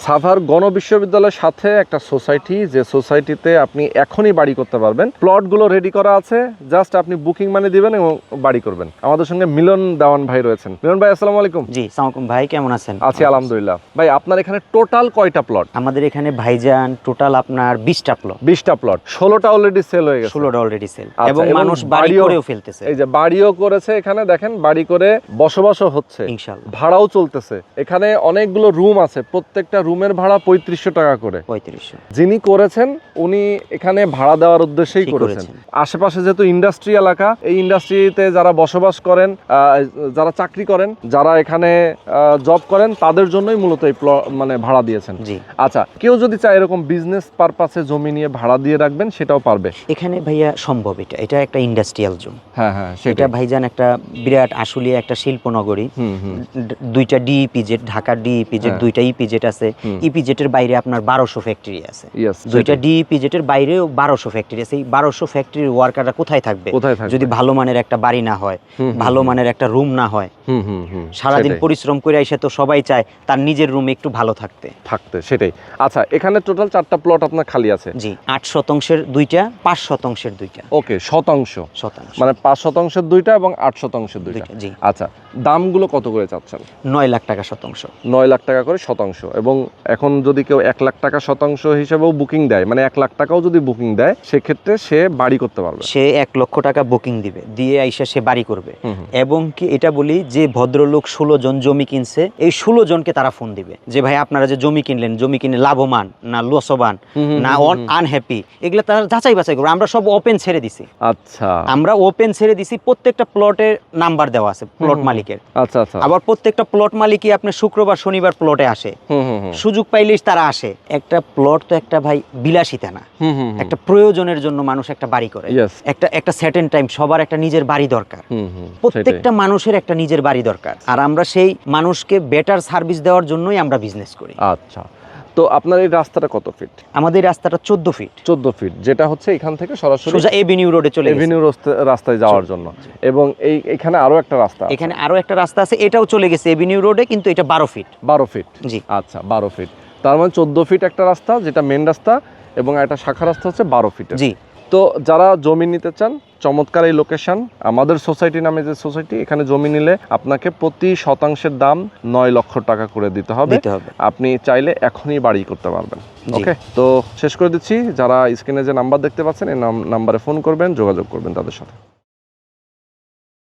সাভার গণবিশ্ববিদ্যালয়ের সাথে একটা সোসাইটি, যে সোসাইটিতে আপনি এখনই বাড়ি করতে পারবেন। প্লটগুলো রেডি করা আছে, জাস্ট আপনি বুকিং মানি দিবেন এবং বাড়ি করবেন। আমাদের সঙ্গে মিলন দেওয়ান ভাই রয়েছেন। মিলন ভাই, আসসালামু আলাইকুম। জি, আসসালামু আলাইকুম ভাই, কেমন আছেন? আছি আলহামদুলিল্লাহ। ভাই, আপনার এখানে টোটাল কয়টা প্লট? আমাদের এখানে ভাইজান টোটাল আপনার 20টা প্লট। 20টা প্লট, 16টা অলরেডি সেল হয়ে গেছে। 16টা অলরেডি সেল, আচ্ছা, এবং মানুষ বাড়ি করেও ফেলতেছে। এই যে বাড়িও করেছে, এখানে দেখেন বাড়ি করে বসবাসও হচ্ছে, ইনশাআল্লাহ ভাড়াও চলতেছে। এখানে অনেকগুলো রুম আছে, প্রত্যেকটা রুমের ভাড়া 3500 টাকা করে। 3500 যিনি করেছেন উনি এখানে ভাড়া দেওয়ার উদ্দেশ্যেই করেছেন। আশেপাশে যেহেতু ইন্ডাস্ট্রি এলাকা, এই ইন্ডাস্ট্রিতে যারা বসবাস করেন, যারা চাকরি করেন, যারা এখানে জব করেন, তাদের জন্যই মূলত এই মানে ভাড়া দিয়েছেন। জি। আচ্ছা, কেউ যদি চায় এরকম বিজনেস পারপাসে জমি নিয়ে ভাড়া দিয়ে রাখবেন, সেটাও পারবে? এখানে ভাইয়া সম্ভব, এটা একটা ইন্ডাস্ট্রিয়াল জোন। হ্যাঁ হ্যাঁ, সেটা ভাইজান একটা বিরাট আসলিয়া একটা শিল্পনগরী। 2টা ডিইপিজেড, ঢাকার ডিইপিজেড 2টা ইপিজেড আছে। ইপিজেডের বাইরে আপনার 1200 ফ্যাক্টরি আছে। 2টা ডিইপিজেডের বাইরেও 1200 ফ্যাক্টরি আছে। এই 1200 ফ্যাক্টরির ওয়ার্কাররা কোথায় থাকবে যদি ভালো মানের একটা বাড়ি না হয়, ভালো মানের একটা রুম না হয়? সারাদিন পরিশ্রম করে এসে তো সবাই চায় তার নিজের রুমে একটু ভালো থাকতে। সেটাই। আচ্ছা, এখানে টোটাল 4টা প্লট আপনার খালি আছে? জি, 8 শতাংশের 2টা, 5 শতাংশের 2টা। ওকে, শতাংশ মানে 5 শতাংশের 2টা এবং 8 শতাংশের 2টা। জি। আচ্ছা, দামগুলো কত করে চাচ্ছেন? 9 লাখ টাকা শতাংশ। 9 লাখ টাকা করে শতাংশ। এবং এখন যদি কেউ 1 লাখ টাকা শতাংশ হিসেবেও বুকিং দেয়, মানে 1 লাখ টাকাও যদি বুকিং দেয়, সেক্ষেত্রে সে বাড়ি করতে পারবে। সে 1 লক্ষ টাকা বুকিং দিবে, দিয়ে আইসা সে বাড়ি করবে। এবং কি এটা বলি, যে ভদ্রলোক 16 জন জমি কিনছে, এই 16 জনকে তারা ফোন দিবে যে ভাই, আপনারা যে জমি কিনলেন, জমি কিনে লাভবান না লসবান না আনহ্যাপি, এগুলো তারা যাচাই বাছাই করবে। আমরা সব ওপেন ছেড়ে দিছি। আচ্ছা, আমরা ওপেন ছেড়ে দিছি। প্রত্যেকটা প্লটের নাম্বার দেওয়া আছে প্লট মালিকের। আচ্ছা আচ্ছা। আবার প্রত্যেকটা প্লট মালিকই আপনার শুক্রবার শনিবার প্লটে আসে, সুযোগ পাইলেই তারা আসে। একটা প্লট তো একটা ভাই বিলাসিতা না, একটা প্রয়োজনের জন্য মানুষ একটা বাড়ি করে। একটা সার্টেন টাইম সবার একটা নিজের বাড়ি দরকার। প্রত্যেকটা মানুষের একটা নিজের বাড়ি দরকার। আর আমরা সেই মানুষকে বেটার সার্ভিস দেওয়ার জন্যই আমরা বিজনেস করি। আচ্ছা, তো আপনার এই রাস্তাটা কত ফিট? আমাদের রাস্তাটা 14 ফিট। 14 ফিট, যেটা হচ্ছে এখান থেকে সরাসরি সোজা এভিনিউ রোডে চলে গেছে, এভিনিউ রাস্তায় যাওয়ার জন্য। এবং এখানে আরো একটা রাস্তা, এখানে আরো একটা রাস্তা আছে, এটাও চলে গেছে এভিনিউ রোডে, কিন্তু এটা 12 ফিট। 12 ফিট। জি। আচ্ছা, 12 ফিট, তার মানে 14 ফিট একটা রাস্তা যেটা মেন রাস্তা, এবং একটা শাখা রাস্তা হচ্ছে 12 ফিটের। জি। তো যারা জমি নিতে চান, চমৎকার এই লোকেশন, আমাদের সোসাইটি নামে যে সোসাইটি, এখানে জমি নিলে আপনাকে প্রতি শতাংশের দাম 9 লক্ষ টাকা করে দিতে হবে। আপনি চাইলে এখনই বাড়ি করতে পারবেন। ওকে, তো শেষ করে দিচ্ছি। যারা স্ক্রিনে যে নাম্বার দেখতে পাচ্ছেন, এই নাম্বারে ফোন করবেন, যোগাযোগ করবেন তাদের সাথে।